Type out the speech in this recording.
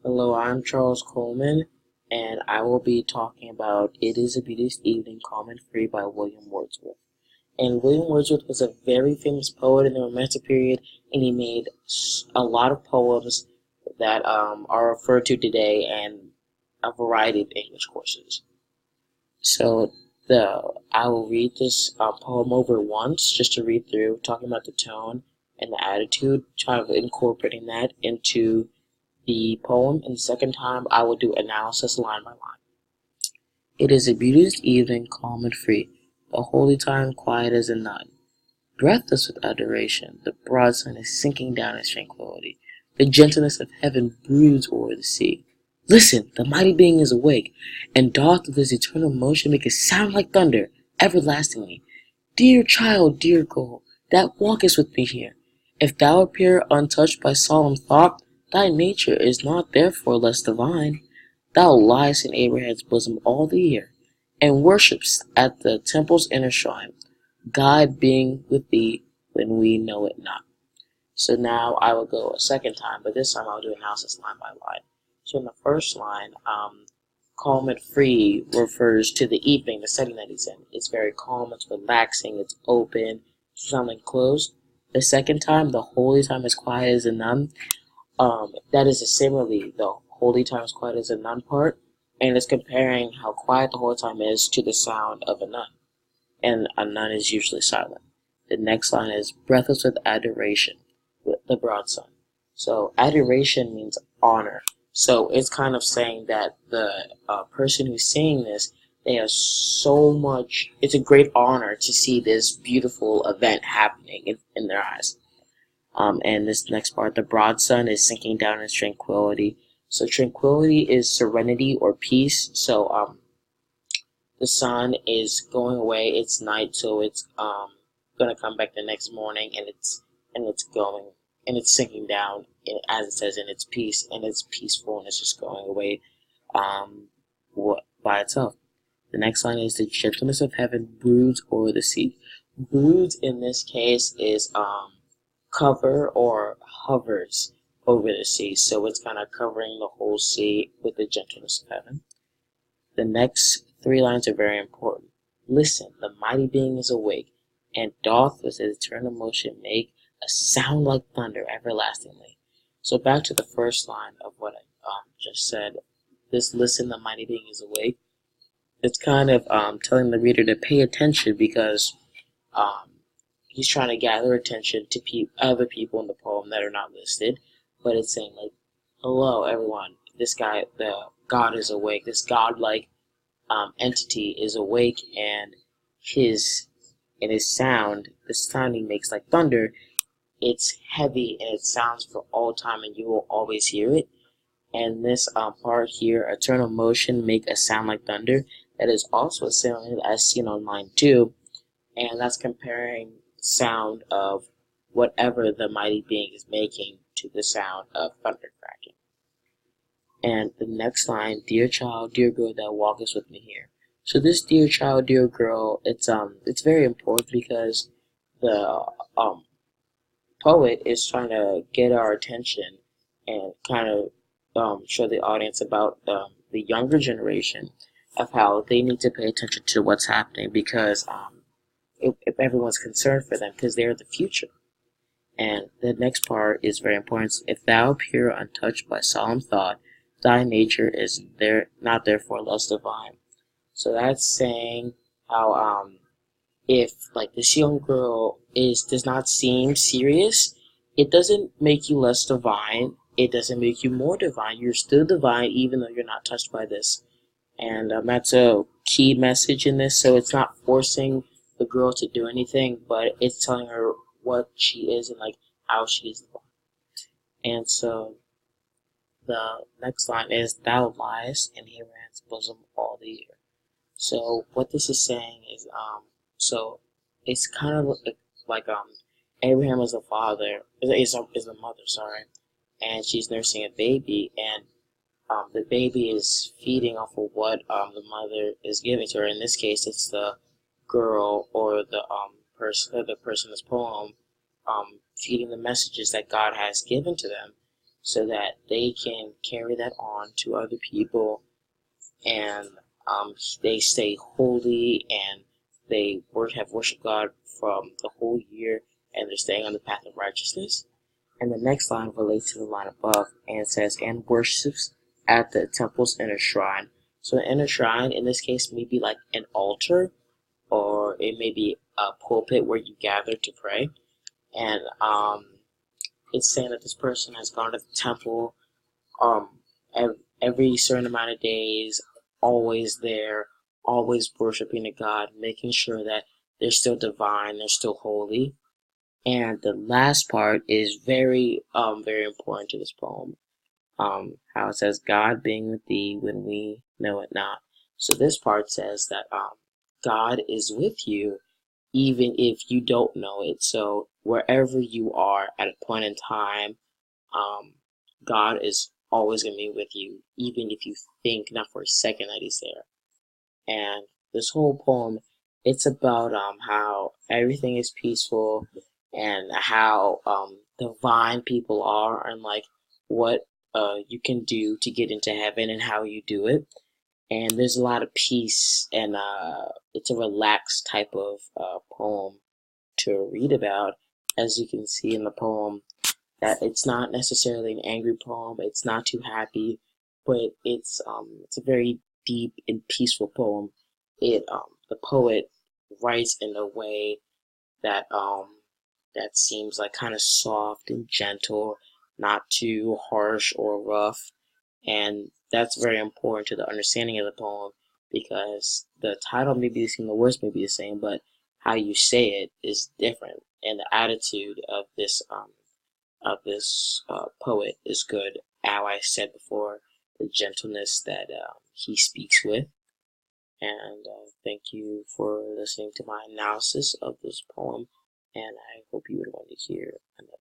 Hello, I'm Charles Coleman, and I will be talking about It Is a Beauteous Evening, Calm and Free by William Wordsworth. And William Wordsworth was a very famous poet in the Romantic period, and he made a lot of poems that are referred to today in a variety of English courses. So I will read this poem over once just to read through, talking about the tone and the attitude, trying of incorporating that into the poem, and the second time I will do analysis line by line. It is a beauteous evening, calm and free, the holy time quiet as a nun. Breathless with adoration, the broad sun is sinking down its tranquility. The gentleness of heaven broods o'er the sea. Listen, the mighty being is awake, and doth with his eternal motion make a sound like thunder, everlastingly. Dear child, dear girl, that walkest with me here, if thou appear untouched by solemn thought, thy nature is not therefore less divine. Thou liest in Abraham's bosom all the year, and worshipst at the temple's inner shrine, God being with thee when we know it not. So now I will go a second time, but this time I'll do analysis line by line. So in the first line, calm and free refers to the evening, the setting that he's in. It's very calm, it's relaxing, it's open, it's something closed. The second time, the holy time is quiet as a nun. That is a simile, the holy time is quiet as a nun part, and it's comparing how quiet the holy time is to the sound of a nun. And a nun is usually silent. The next line is breathless with adoration, with the broad sun. So adoration means honor. So it's kind of saying that the person who's saying this, they have so much, it's a great honor to see this beautiful event happening in their eyes. And this next part, the broad sun is sinking down in tranquility. So tranquility is serenity or peace. So the sun is going away. It's night, so it's gonna come back the next morning, and it's sinking down, as it says, in its peace, and it's peaceful, and it's just going away by itself. The next line is the gentleness of heaven broods over the sea. Broods in this case is cover or hovers over the sea, so it's kind of covering the whole sea with the gentleness of heaven. The next three lines are very important. Listen, the mighty being is awake, and doth with his eternal motion make a sound like thunder everlastingly. So back to the first line of what I just said. This listen, the mighty being is awake. It's kind of telling the reader to pay attention because he's trying to gather attention to other people in the poem that are not listed, but it's saying like, hello everyone, this guy, the God is awake, this godlike entity is awake, and his sound, the sound he makes like thunder, it's heavy and it sounds for all time and you will always hear it. And this part here, eternal motion make a sound like thunder, that is also a sound as seen on line 2, and that's comparing sound of whatever the mighty being is making to the sound of thunder cracking. And the next line, dear child, dear girl that walkest with me here. So this dear child, dear girl, it's very important because the poet is trying to get our attention and kind of show the audience about the younger generation of how they need to pay attention to what's happening because if everyone's concerned for them because they're the future. And the next part is very important. If thou appear untouched by solemn thought, thy nature is not therefore less divine. So that's saying how if like this young girl does not seem serious, it doesn't make you less divine. It doesn't make you more divine. You're still divine even though you're not touched by this. And that's a key message in this. So it's not forcing the girl to do anything, but it's telling her what she is and like how she is divine. And so the next line is thou liest in Abraham's bosom all the year. So what this is saying is so it's kind of like Abraham is a father is a mother, sorry, and she's nursing a baby, and the baby is feeding off of what the mother is giving to her. In this case, it's the girl or the person in this poem feeding the messages that God has given to them. so that they can carry that on to other people, and they stay holy, and they have worshiped God from the whole year, and they're staying on the path of righteousness. And the next line relates to the line above, and it says, and worships at the temple's inner shrine. So an inner shrine in this case may be like an altar, or it may be a pulpit where you gather to pray. And it's saying that this person has gone to the temple um, every certain amount of days, always there, always worshiping to God, making sure that they're still divine, they're still holy. And the last part is very important to this poem. How it says, God being with thee when we know it not. So this part says that God is with you even if you don't know it. So wherever you are at a point in time, um, God is always going to be with you, even if you think not for a second that He's there. And this whole poem, it's about how everything is peaceful, and how divine people are, and like what you can do to get into heaven and how you do it. And there's a lot of peace, and it's a relaxed type of poem to read about. As you can see in the poem, that it's not necessarily an angry poem, it's not too happy, but it's a very deep and peaceful poem. The poet writes in a way that that seems like kind of soft and gentle, not too harsh or rough, and that's very important to the understanding of the poem, because the title may be the same, the words may be the same, but how you say it is different, and the attitude of this poet is good. How I said before, the gentleness that he speaks with. And thank you for listening to my analysis of this poem, and I hope you would want to hear another.